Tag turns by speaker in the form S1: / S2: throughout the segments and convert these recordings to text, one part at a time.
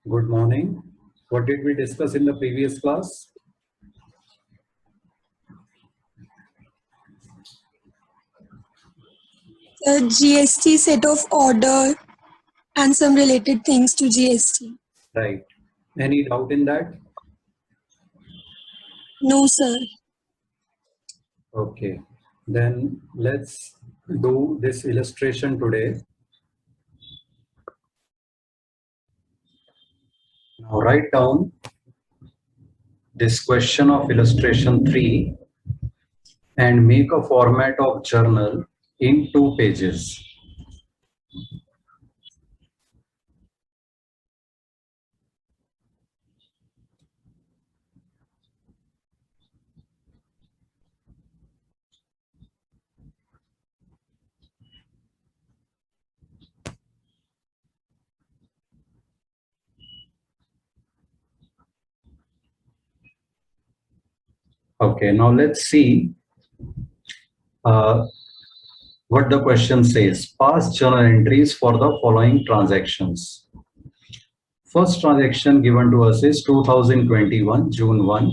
S1: Good morning. What did we discuss in the previous class?
S2: The GST set of order and some related things to GST.
S1: Right. Any doubt in that?
S2: No, sir.
S1: Okay. Then let's do this illustration today. Now write down this question of illustration 3 and make a format of journal in 2 pages. Okay, now let's see what the question says. Past journal entries for the following transactions. First transaction given to us is 2021 June 1.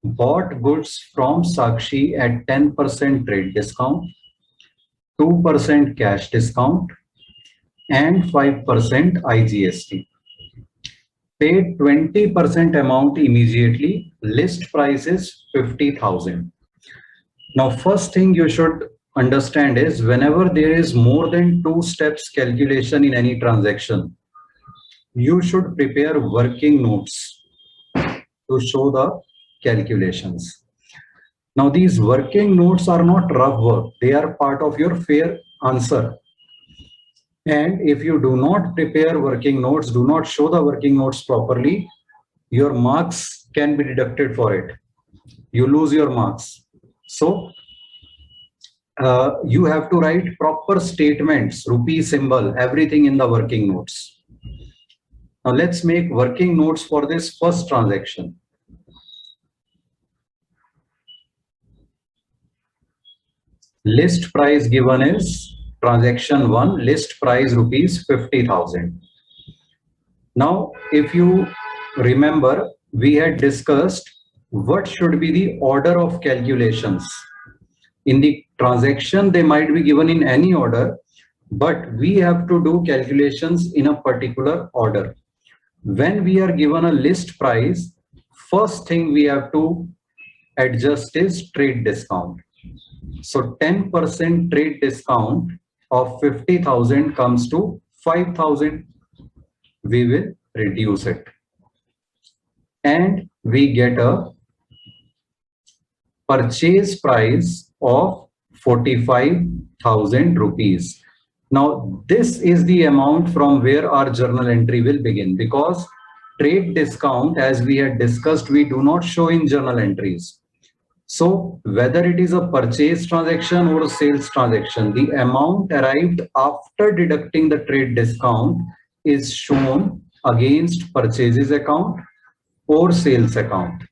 S1: Bought goods from Sakshi at 10% trade discount, 2% cash discount, and 5% IGST. Paid 20% amount immediately. List price is 50,000. Now, first thing you should understand is whenever there is more than 2 steps calculation in any transaction, you should prepare working notes to show the calculations. Now, these working notes are not rough work. They are part of your fair answer. And if you do not prepare working notes, do not show the working notes properly, your marks can be deducted for it. You lose your marks. So, you have to write proper statements, rupee symbol, everything in the working notes. Now, let's make working notes for this first transaction. List price given is transaction 1, list price rupees 50,000. Now, if you remember, we had discussed what should be the order of calculations. In the transaction, they might be given in any order, but we have to do calculations in a particular order. When we are given a list price, first thing we have to adjust is trade discount. So 10% trade discount of 50,000 comes to 5,000. We will reduce it. And we get a purchase price of 45,000 rupees. Now, this is the amount from where our journal entry will begin, because trade discount, as we had discussed, we do not show in journal entries. So whether it is a purchase transaction or a sales transaction, the amount arrived after deducting the trade discount is shown against purchases account or sales account.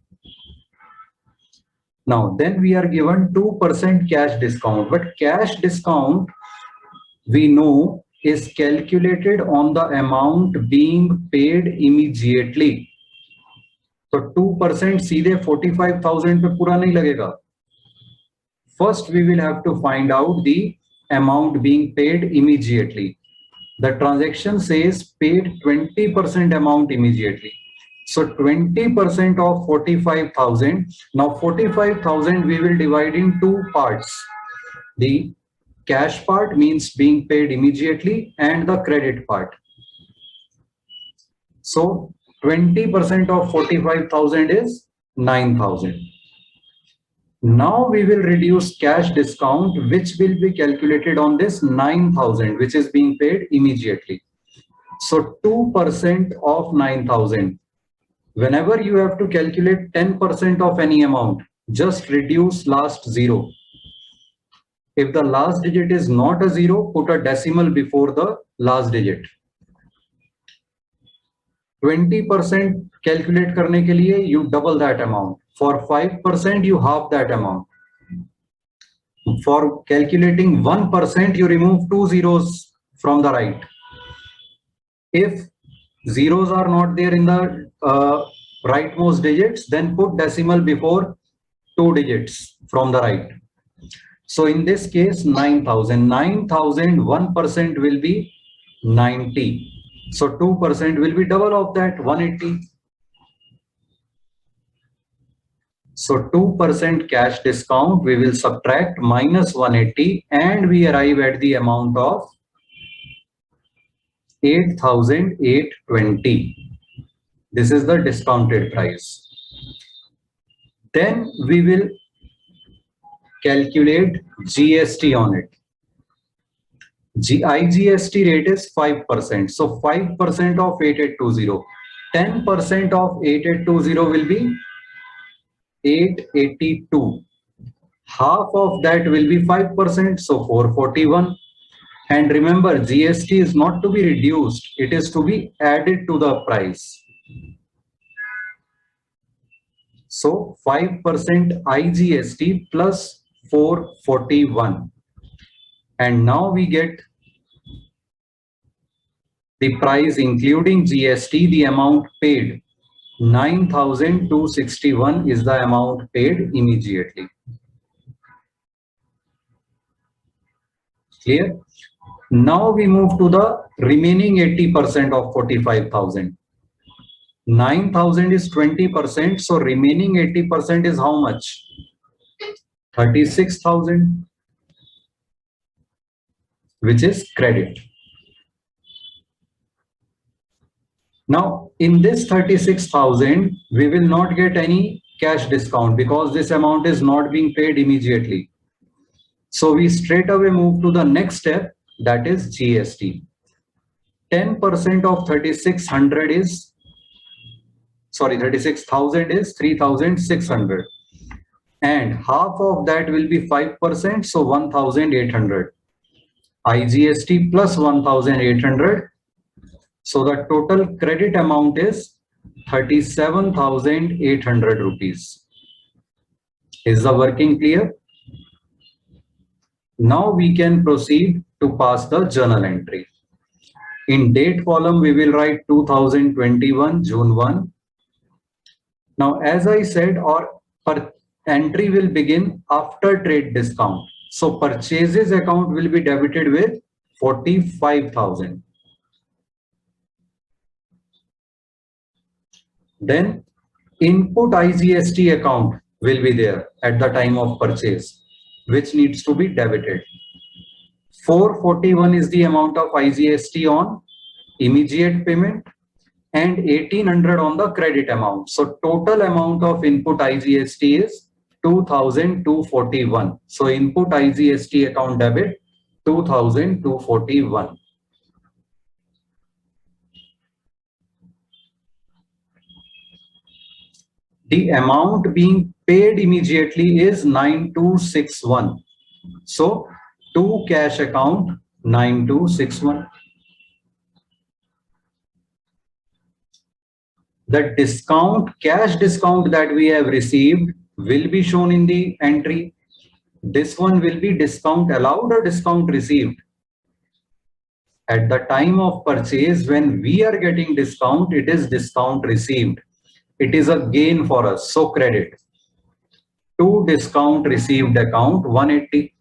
S1: Now, then we are given 2% cash discount, but cash discount we know is calculated on the amount being paid immediately. तो 2% सीधे 45,000 पे पूरा नहीं लगेगा. First, we will have to find out the amount being paid immediately. The transaction says paid 20% amount immediately. So 20% of 45,000. Now 45,000 we will divide in 2 parts. The cash part means being paid immediately, and the credit part. So 20% of 45,000 is 9,000. Now we will reduce cash discount, which will be calculated on this 9,000, which is being paid immediately. So 2% of 9,000. Whenever you have to calculate 10% of any amount, just reduce last zero. If the last digit is not a zero, put a decimal before the last digit. 20% calculate करने के लिए you double that amount. For 5% you half that amount. For calculating 1% you remove 2 zeros from the right. If zeros are not there in the rightmost digits, then put decimal before 2 digits from the right. So in this case, 9,000. 9,000, 1% will be 90. So 2% will be double of that, 180. So 2% cash discount, we will subtract minus 180 and we arrive at the amount of 8,820. This is the discounted price. Then we will calculate GST on it. IGST rate is 5%. So 5% of 8820. 10% of 8820 will be 882. Half of that will be 5%. So 441. And remember, GST is not to be reduced. It is to be added to the price. So 5% IGST plus 441. And now we get the price including GST, the amount paid. 9,261 is the amount paid immediately. Clear? Now we move to the remaining 80% of 45,000. 9,000 is 20%. So remaining 80% is how much? 36,000, which is credit. Now, in this 36,000, we will not get any cash discount because this amount is not being paid immediately. So we straight away move to the next step, that is GST. 10% of 36,000 is 3,600. And half of that will be 5%, so 1,800. IGST plus 1,800. So the total credit amount is 37,800 rupees. Is the working clear? Now we can proceed to pass the journal entry. In date column, we will write 2021 June 1. Now, as I said, our entry will begin after trade discount. So purchases account will be debited with 45,000. Then input IGST account will be there at the time of purchase, which needs to be debited. 441 is the amount of IGST on immediate payment and 1,800 on the credit amount. So total amount of input IGST is 2,241. So input IGST account debit 2,241. The amount being paid immediately is 9,261. So to cash account 9,261. The discount, cash discount that we have received will be shown in the entry. This one will be discount allowed or discount received. At the time of purchase, when we are getting discount, it is discount received. It is a gain for us, so credit. To discount received account 180.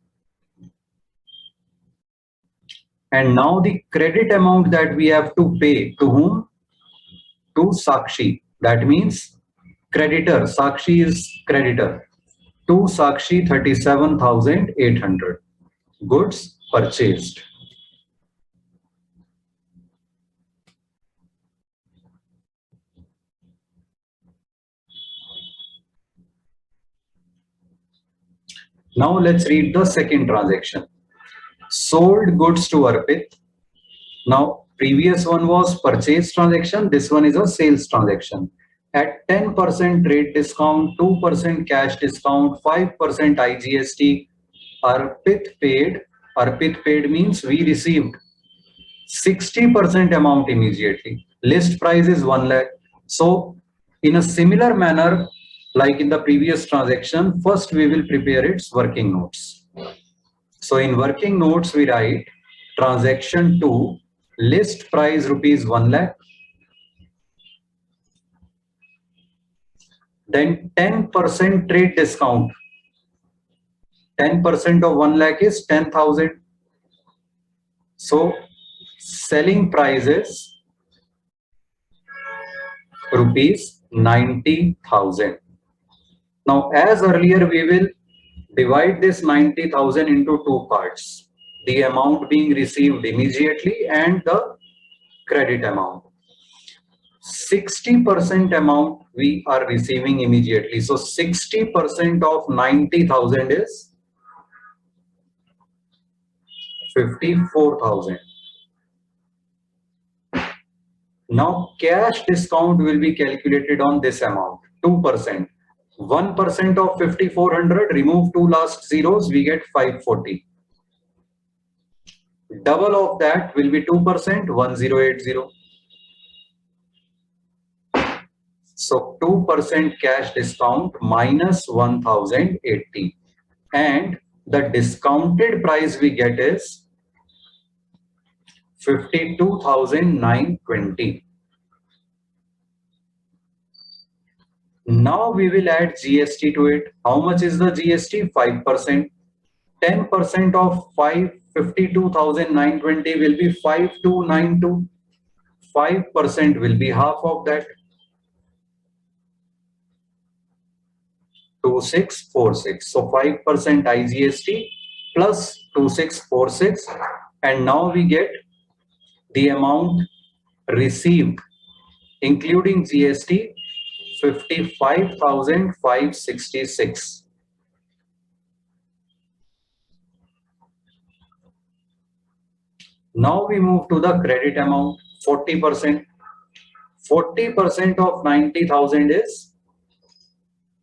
S1: And now the credit amount that we have to pay to whom? To Sakshi. That means creditor. Sakshi is creditor. To Sakshi 37,800. Goods purchased. Now let's read the second transaction. Sold goods to Arpit. Now previous one was purchase transaction. This one is a sales transaction. At 10% trade discount, 2% cash discount, 5% IGST, Arpit paid. Arpit paid means we received 60% amount immediately. List price is 1 lakh. So in a similar manner, like in the previous transaction, first we will prepare its working notes. So in working notes, we write transaction 2, list price rupees 1 lakh. Then 10% trade discount. 10% of 1 lakh is 10,000. So selling price is rupees 90,000. Now, as earlier, we will divide this 90,000 into two parts, the amount being received immediately and the credit amount. 60% amount we are receiving immediately. So 60% of 90,000 is 54,000. Now cash discount will be calculated on this amount, 2%. 1% of 5,400, remove two last zeros, we get 540. Double of that will be 2%, 1080. So 2% cash discount minus 1080. And the discounted price we get is 52,920. Now we will add GST to it. How much is the GST? 5%. 10% of 52,920 will be 5292. 5% will be half of that. 2646. So 5% IGST plus 2646. And now we get the amount received, including GST, 55,566. Now we move to the credit amount, 40%. 40% of 90,000 is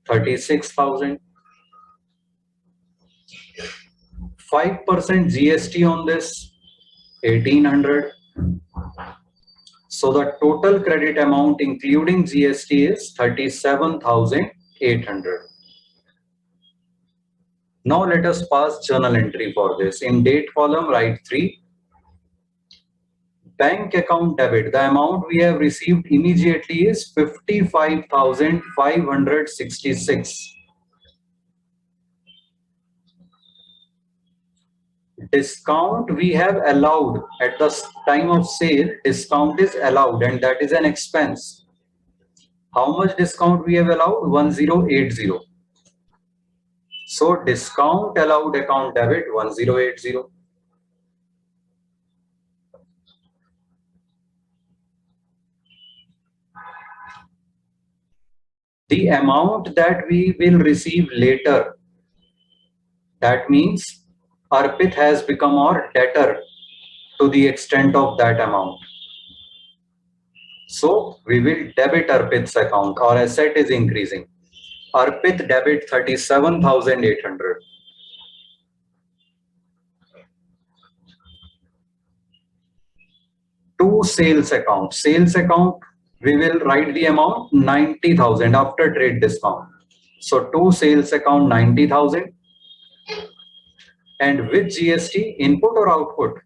S1: 36,000. 5% GST on this, 1,800. So the total credit amount including GST is 37,800. Now let us pass journal entry for this. In date column, write 3. Bank account debit. The amount we have received immediately is 55,566. Discount we have allowed at the time of sale. Discount is allowed and that is an expense. How much discount we have allowed? 1080. So discount allowed account debit 1080. The amount that we will receive later, that means Arpit has become our debtor to the extent of that amount. So we will debit Arpit's account. Our asset is increasing. Arpit debit 37,800. To sales account. Sales account, we will write the amount 90,000 after trade discount. So to sales account 90,000. And with GST, input or output?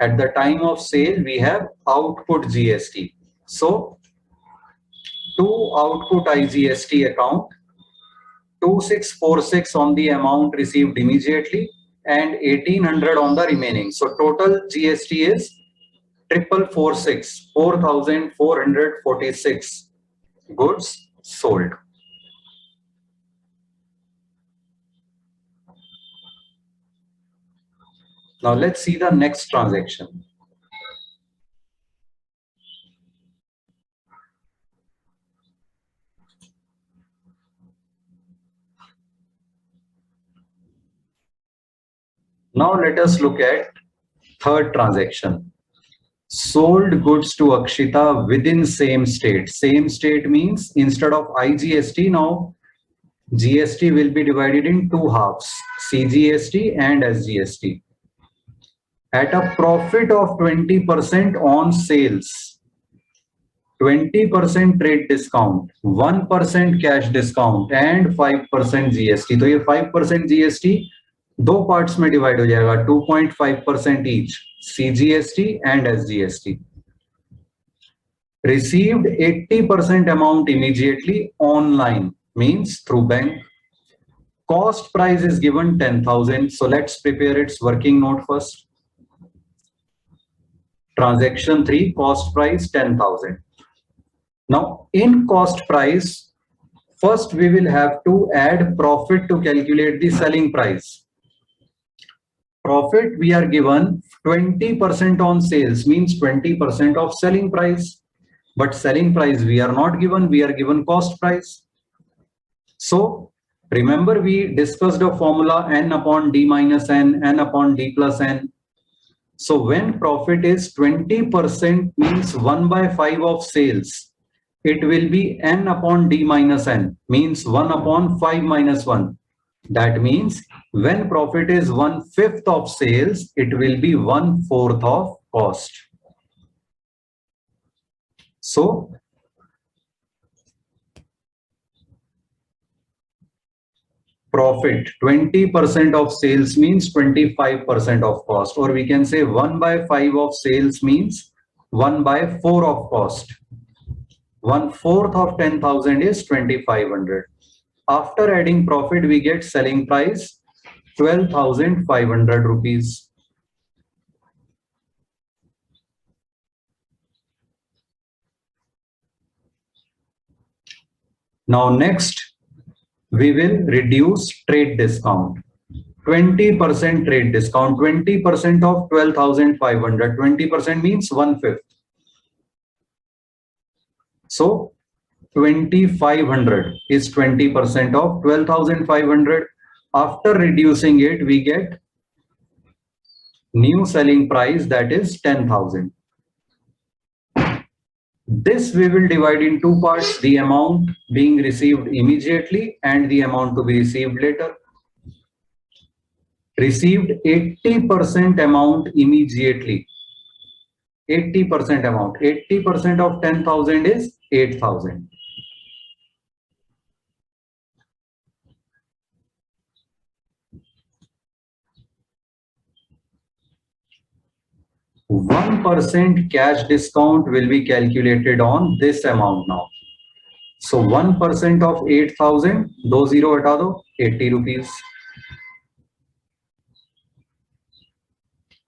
S1: At the time of sale, we have output GST. So to output IGST account, 2646 on the amount received immediately and 1,800 on the remaining. So total GST is 446, 4,446 goods sold. Now let's see the next transaction. Now let us look at third transaction. Sold goods to Akshita within same state. Same state means instead of IGST, now GST will be divided in two halves, CGST and SGST. At a profit of 20% on sales, 20% trade discount, 1% cash discount and 5% GST. तो ये 5% GST दो parts में divide हो जाएगा, 2.5% each, CGST and SGST. Received 80% amount immediately online, means through bank. Cost price is given 10,000. So let's prepare its working note first. Transaction 3, cost price 10,000. Now in cost price, first we will have to add profit to calculate the selling price. Profit we are given 20% on sales, means 20% of selling price. But selling price we are not given, we are given cost price. So remember we discussed a formula n upon d minus n, n upon d plus n. So when profit is 20%, means 1 by 5 of sales, it will be n upon d minus n, means 1 upon 5 minus 1. That means when profit is 1/5 of sales, it will be 1/4 of cost. So profit 20% of sales means 25% of cost, or we can say 1 by 5 of sales means 1 by 4 of cost. 1/4 of 10,000 is 2,500. After adding profit, we get selling price 12,500 rupees. Now next, we will reduce trade discount. 20% trade discount, 20% of 12,500, 20% means 1/5. So 2,500 is 20% of 12,500. After reducing it, we get new selling price, that is 10,000. This we will divide in two parts, the amount being received immediately and the amount to be received later. Received 80% amount immediately. 80% amount. 80% of 10,000 is 8,000. One % cash discount will be calculated on this amount now. So 1% of 8,000, do zero hata do, 80 rupees.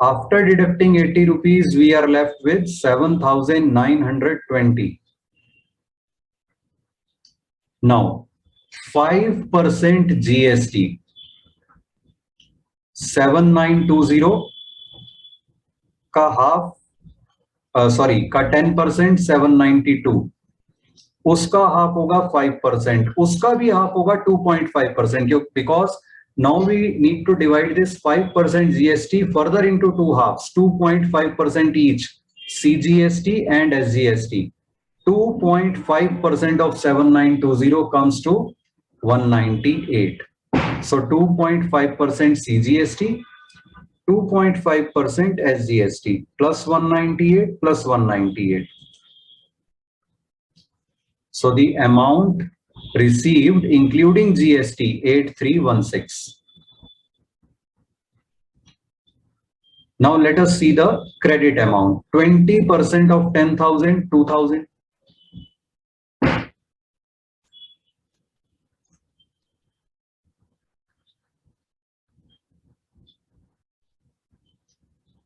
S1: After deducting 80 rupees, we are left with 7,920. Now 5% GST, 7,920 का half, sorry, का 10% 792. उसका half होगा 5%, उसका भी half होगा 2.5%, because now we need to divide this 5% GST further into two halves, 2.5% each, CGST and SGST. 2.5% of 7,920 comes to 198. So 2.5% CGST, 2.5% SGST, plus 198 plus 198. So the amount received including GST 8316. Now let us see the credit amount. 20% of 10,000, 2,000.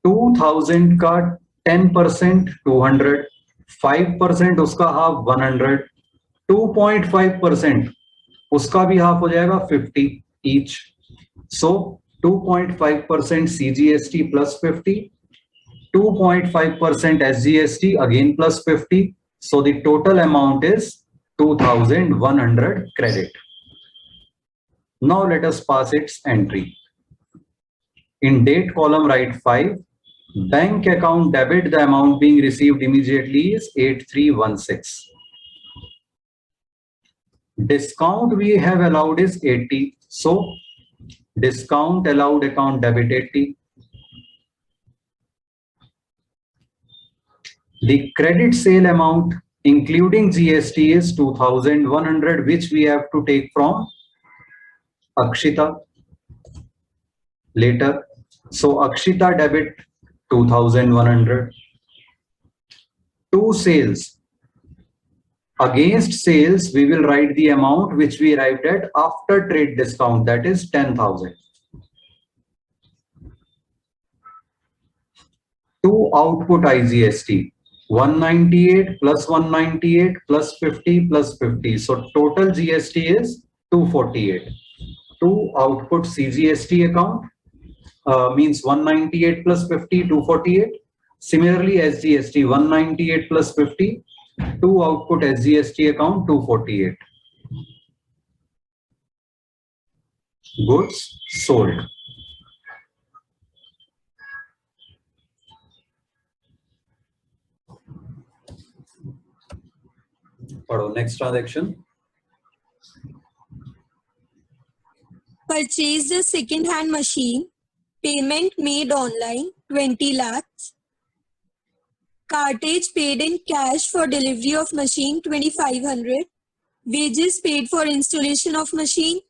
S1: $2,000 का 10% 200, 5% उसका half 100, 2.5% उसका भी half हो जाएगा 50 each. So 2.5% CGST plus 50, 2.5% SGST again plus 50. So the total amount is 2,100 credit. Now let us pass its entry. In date column write 5. Bank account debit, the amount being received immediately is 8316. Discount we have allowed is 80. So discount allowed account debit 80. The credit sale amount including GST is 2,100, which we have to take from Akshita later. So Akshita debit 2,100. Two sales, Against sales, we will write the amount which we arrived at after trade discount, that is 10,000. To output IGST, 198 plus 198 plus 50 plus 50. So total GST is 248. To output CGST account means 198 plus 50, 248. Similarly, SGST 198 plus 50. To output SGST account 248. Goods sold. Next transaction.
S2: Purchased a second-hand machine. Payment made online, 20 lakhs. Cartage paid in cash for delivery of machine, 2,500. Wages paid for installation of machine,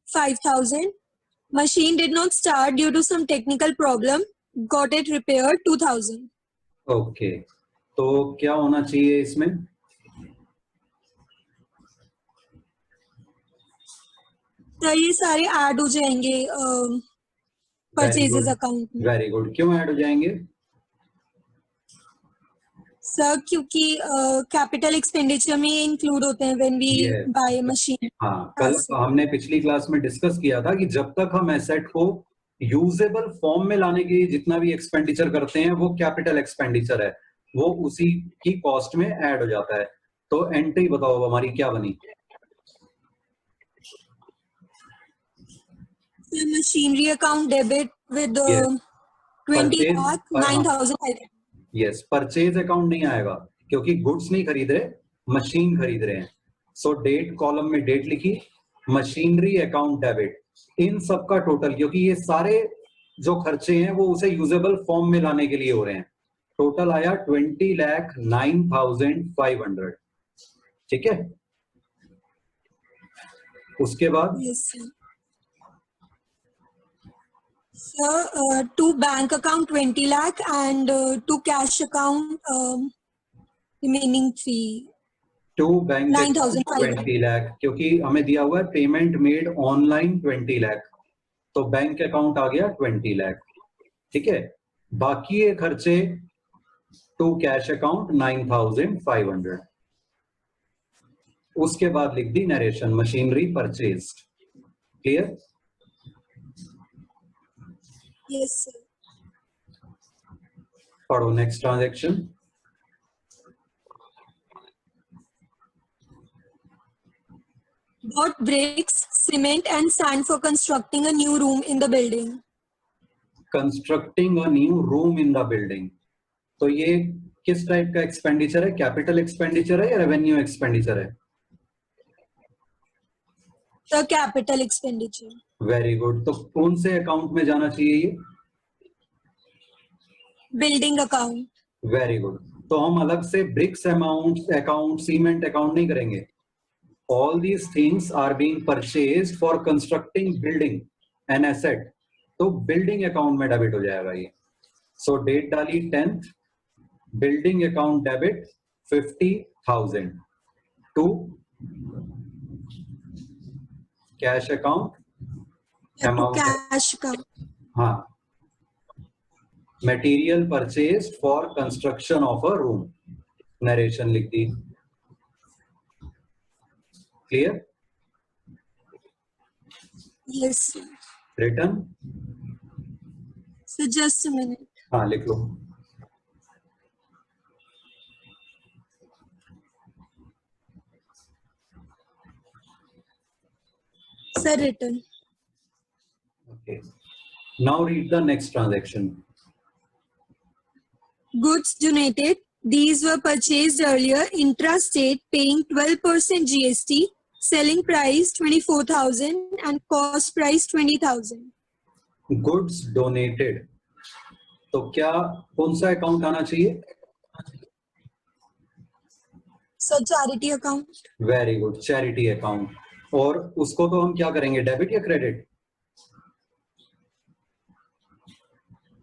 S2: 5,000. Machine did not start due to some technical problem. Got it repaired, 2,000.
S1: Okay. तो क्या होना चाहिए इसमें?
S2: तो ये सारे add हो जाएंगे परचेजेस अकाउंट में।
S1: Very good. क्यों ऐड हो जाएंगे?
S2: सर क्योंकि कैपिटल एक्सपेंडिचर में इंक्लूड होते हैं व्हेन वी बाय मशीन।
S1: हाँ, कल हमने पिछली क्लास में डिस्कस किया था कि जब तक हम एसेट को यूजेबल फॉर्म में लाने के लिए जितना भी एक्सपेंडिचर करते हैं वो कैपिटल एक्सपेंडिचर है, वो उसी की कॉस्ट में ऐड हो जाता है। तो एंट्री बताओ हमारी क्या बनी?
S2: Machinery account debit with 20 lakh 9,000।
S1: Yes, purchase account नहीं आएगा क्योंकि गुड्स नहीं खरीद रहे, मशीन खरीद रहे हैं। सो डेट कॉलम में डेट लिखी, मशीनरी अकाउंट डेबिट, इन सब का टोटल, क्योंकि ये सारे जो खर्चे हैं वो उसे यूजेबल फॉर्म में लाने के लिए हो रहे हैं। टोटल आया 20,09,500। ठीक है, उसके बाद
S2: to bank account 20 lakh and to cash account remaining 3
S1: to bank 20 lakh, क्योंकि हमें दिया हुआ है पेमेंट मेड ऑनलाइन 20 लाख, तो बैंक अकाउंट आ गया 20 लाख। ठीक है, बाकी ये खर्चे टू कैश अकाउंट 9,500। उसके बाद लिख दी narration, machinery purchased. Clear?
S2: Yes sir.
S1: पढ़ो next transaction.
S2: Bought bricks, cement and sand for constructing a new room in the building.
S1: Constructing a new room in the building, तो ये किस type का expenditure है? कैपिटल एक्सपेंडिचर है या revenue expenditure है?
S2: The capital expenditure.
S1: Very good. तो कौन से अकाउंट में जाना चाहिए ये?
S2: Building account.
S1: Very good. तो हम अलग से ब्रिक्स अकाउंट, सीमेंट अकाउंट नहीं करेंगे। All these things are being purchased for constructing building an asset, तो बिल्डिंग अकाउंट में डेबिट हो जाएगा ये। सो डेट डाली 10th, building account debit 50,000 to cash account amount,
S2: cash account.
S1: हाँ, material purchase for construction of a room, narration लिख दी। Clear?
S2: Yes
S1: return.
S2: Sir just a minute.
S1: हाँ लिख लो।
S2: Sir, written.
S1: Okay. Now read the next transaction.
S2: Goods donated. These were purchased earlier intra-state, paying 12% GST. Selling price 24,000 and cost price 20,000.
S1: Goods donated. तो क्या कौन सा account आना चाहिए?
S2: Sir charity account.
S1: Very good, charity account. और उसको तो हम क्या करेंगे, डेबिट या क्रेडिट?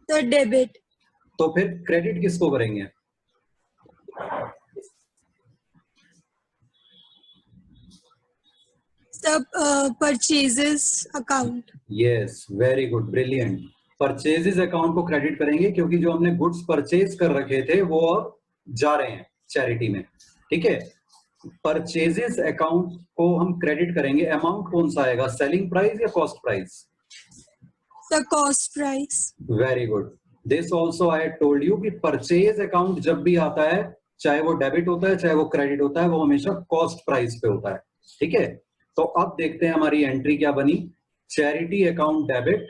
S2: Sir debit.
S1: तो फिर क्रेडिट किसको करेंगे?
S2: The purchases account.
S1: Yes, very good, brilliant. Purchases account को क्रेडिट करेंगे क्योंकि जो हमने गुड्स परचेज कर रखे थे वो अब जा रहे हैं चैरिटी में, ठीक है। परचेजेस अकाउंट को हम क्रेडिट करेंगे, अमाउंट कौन सा आएगा, सेलिंग प्राइस या cost price?
S2: The cost price.
S1: Very good. This also I told you कि परचेज अकाउंट जब भी आता है, चाहे वो डेबिट होता है चाहे वो क्रेडिट होता है, वो हमेशा कॉस्ट प्राइस पे होता है, ठीक है। तो अब देखते हैं हमारी एंट्री क्या बनी। चैरिटी अकाउंट डेबिट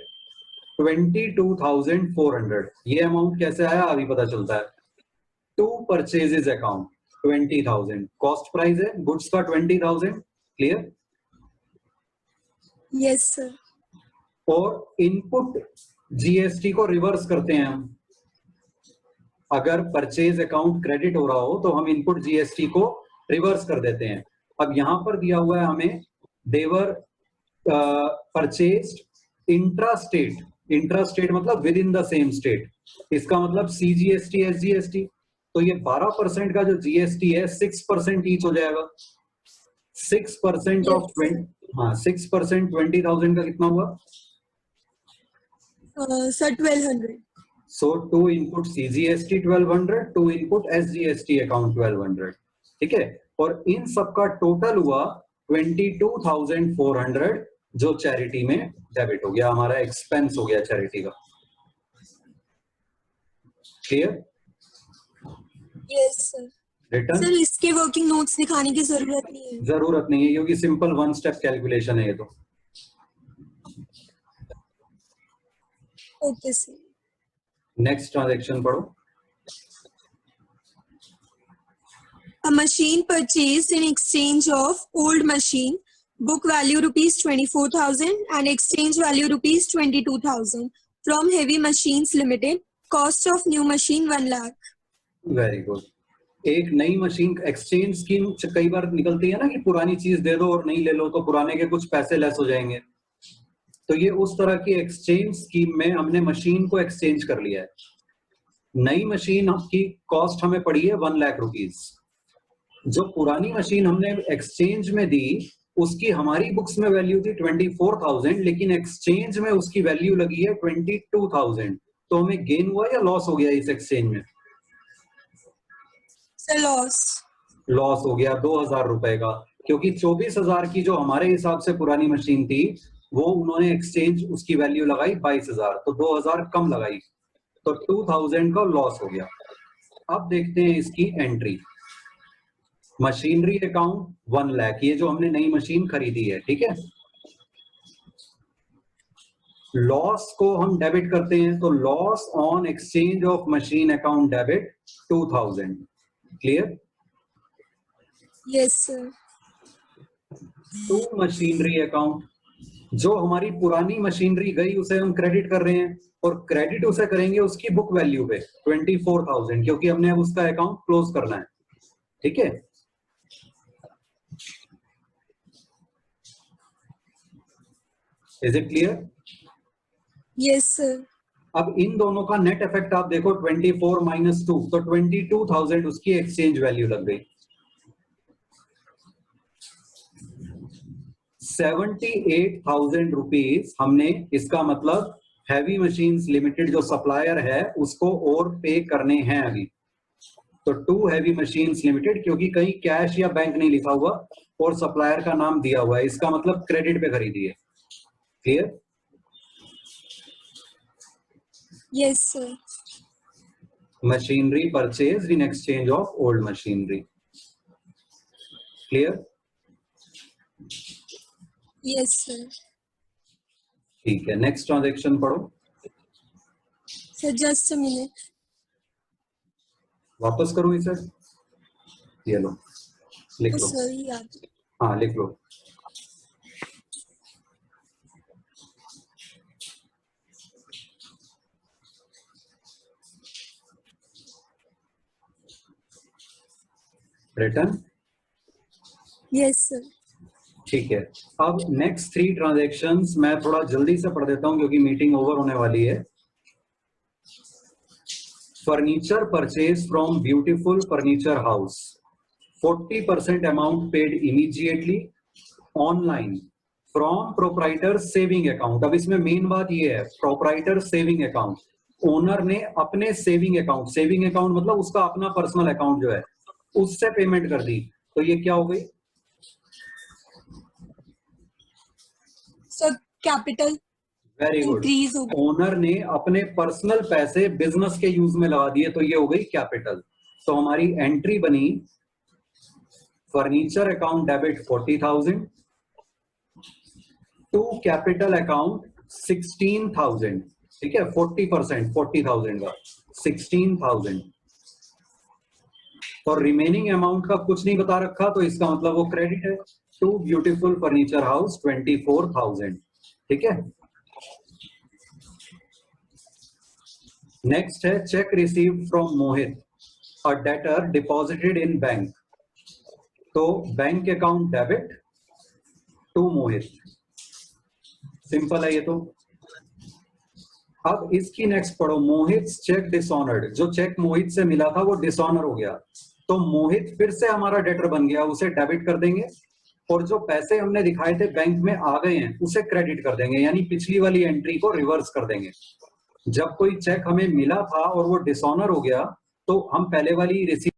S1: 22,400, ये अमाउंट कैसे आया अभी पता चलता है। To purchases account 20,000, cost price है गुड्स का 20,000, क्लियर।
S2: Yes, sir.
S1: और इनपुट जीएसटी को रिवर्स करते हैं हम। अगर परचेज अकाउंट क्रेडिट हो रहा हो तो हम इनपुट जीएसटी को रिवर्स कर देते हैं। अब यहां पर दिया हुआ है हमें देवर परचेज्ड इंट्रा स्टेट मतलब with in the same state, इसका मतलब सीजीएसटी एसजीएसटी। तो ये 12% का जो जीएसटी है 6% ईच हो जाएगा। 6% ऑफ 20, हाँ 6% 20,000 का कितना हुआ?
S2: Sir, 1200.
S1: So to input CGST 1200, to input SGST account 1200, ठीक है। और इन सबका टोटल हुआ 22,400 जो चैरिटी में डेबिट हो गया, हमारा एक्सपेंस हो गया चैरिटी का, clear.
S2: Yes, sir.
S1: Return
S2: sir इसके वर्किंग नोट्स दिखाने की जरूरत नहीं है।
S1: जरूरत नहीं है क्योंकि सिंपल वन स्टेप कैलकुलेशन है ये तो।
S2: Okay sir.
S1: नेक्स्ट ट्रांजैक्शन पढ़ो।
S2: A machine purchased in exchange of old machine, book value rupees 24,000 and exchange value rupees 22,000 from Heavy Machines Limited. Cost of new machine 1 lakh.
S1: Very good. एक नई machine exchange scheme कई बार निकलती है ना कि पुरानी चीज दे दो और नहीं ले लो तो पुराने के कुछ पैसे लेस हो जाएंगे। तो ये उस तरह की एक्सचेंज स्कीम में हमने मशीन को एक्सचेंज कर लिया है। नई मशीन की कॉस्ट हमें पड़ी है 1 लाख रुपीज। जो पुरानी मशीन हमने एक्सचेंज में दी उसकी हमारी बुक्स में वैल्यू थी 24,000, लेकिन एक्सचेंज में उसकी वैल्यू लगी है 22,000। तो हमें गेन हुआ या लॉस हो गया इस एक्सचेंज में?
S2: Sir, loss.
S1: लॉस हो गया 2,000 रुपए का, क्योंकि 24,000 की जो हमारे हिसाब से पुरानी मशीन थी वो उन्होंने एक्सचेंज उसकी वैल्यू लगाई 22,000, तो 2,000 कम लगाई, तो 2,000 का लॉस हो गया। अब देखते हैं इसकी एंट्री। मशीनरी अकाउंट 1 लाख, ये जो हमने नई मशीन खरीदी है, ठीक है। लॉस को हम डेबिट करते हैं तो loss on exchange of machine account debit 2,000, clear.
S2: Yes, sir.
S1: To machinery account, जो हमारी पुरानी मशीनरी गई उसे हम क्रेडिट कर रहे हैं और क्रेडिट उसे करेंगे उसकी बुक वैल्यू पे 24,000, क्योंकि हमने अब उसका अकाउंट क्लोज करना है, ठीक है। Is it clear?
S2: Yes, sir.
S1: अब इन दोनों का नेट इफेक्ट आप देखो, 24 माइनस 2, तो 22,000 उसकी एक्सचेंज वैल्यू लग गई। 78,000 रुपीज हमने, इसका मतलब हैवी मशीन्स लिमिटेड जो सप्लायर है उसको और पे करने हैं अभी। तो टू हैवी मशीन्स लिमिटेड, क्योंकि कहीं कैश या बैंक नहीं लिखा हुआ और सप्लायर का नाम दिया हुआ है, इसका मतलब क्रेडिट पे खरीदी है, clear.
S2: Yes, sir.
S1: Machinery purchase in exchange of old machinery, clear.
S2: Yes, sir.
S1: ठीक है, नेक्स्ट ट्रांजैक्शन पढ़ो।
S2: Sir, just a minute.
S1: वापस करूं इसे? ये लो, लिख
S2: Oh,
S1: लो।
S2: sir, याद।
S1: हाँ लिख लो। Return,
S2: Yes, sir.
S1: ठीक है। अब नेक्स्ट 3 ट्रांजैक्शंस मैं थोड़ा जल्दी से पढ़ देता हूं क्योंकि मीटिंग ओवर होने वाली है। Furniture purchase from beautiful furniture house, 40% amount paid immediately, online from proprietor saving account. अब इसमें मेन बात ये है, प्रोप्राइटर सेविंग अकाउंट, ओनर ने अपने सेविंग अकाउंट मतलब उसका अपना पर्सनल अकाउंट जो है उससे पेमेंट कर दी, तो ये क्या हो गई?
S2: Sir capital
S1: very good.
S2: Increase हो गया।
S1: ओनर ने अपने पर्सनल पैसे बिजनेस के यूज में लगा दिए, तो ये हो गई कैपिटल। तो हमारी एंट्री बनी furniture account debit 40,000 to capital account 16,000। ठीक है, 40% 40,000 का 16,000 और रिमेनिंग अमाउंट का कुछ नहीं बता रखा, तो इसका मतलब वो क्रेडिट है टू ब्यूटीफुल फर्नीचर हाउस 24,000। ठीक है, नेक्स्ट है cheque received from Mohit, a debtor deposited in bank. तो bank account debit to Mohit, simple है ये तो। अब इसकी नेक्स्ट पढ़ो, मोहित चेक डिसऑनर्ड, जो चेक मोहित से मिला था वो डिसऑनर हो गया, तो मोहित फिर से हमारा डेटर बन गया, उसे डेबिट कर देंगे और जो पैसे हमने दिखाए थे बैंक में आ गए हैं उसे क्रेडिट कर देंगे, यानी पिछली वाली एंट्री को रिवर्स कर देंगे। जब कोई चेक हमें मिला था और वो डिसऑनर हो गया, तो हम पहले वाली रिसीव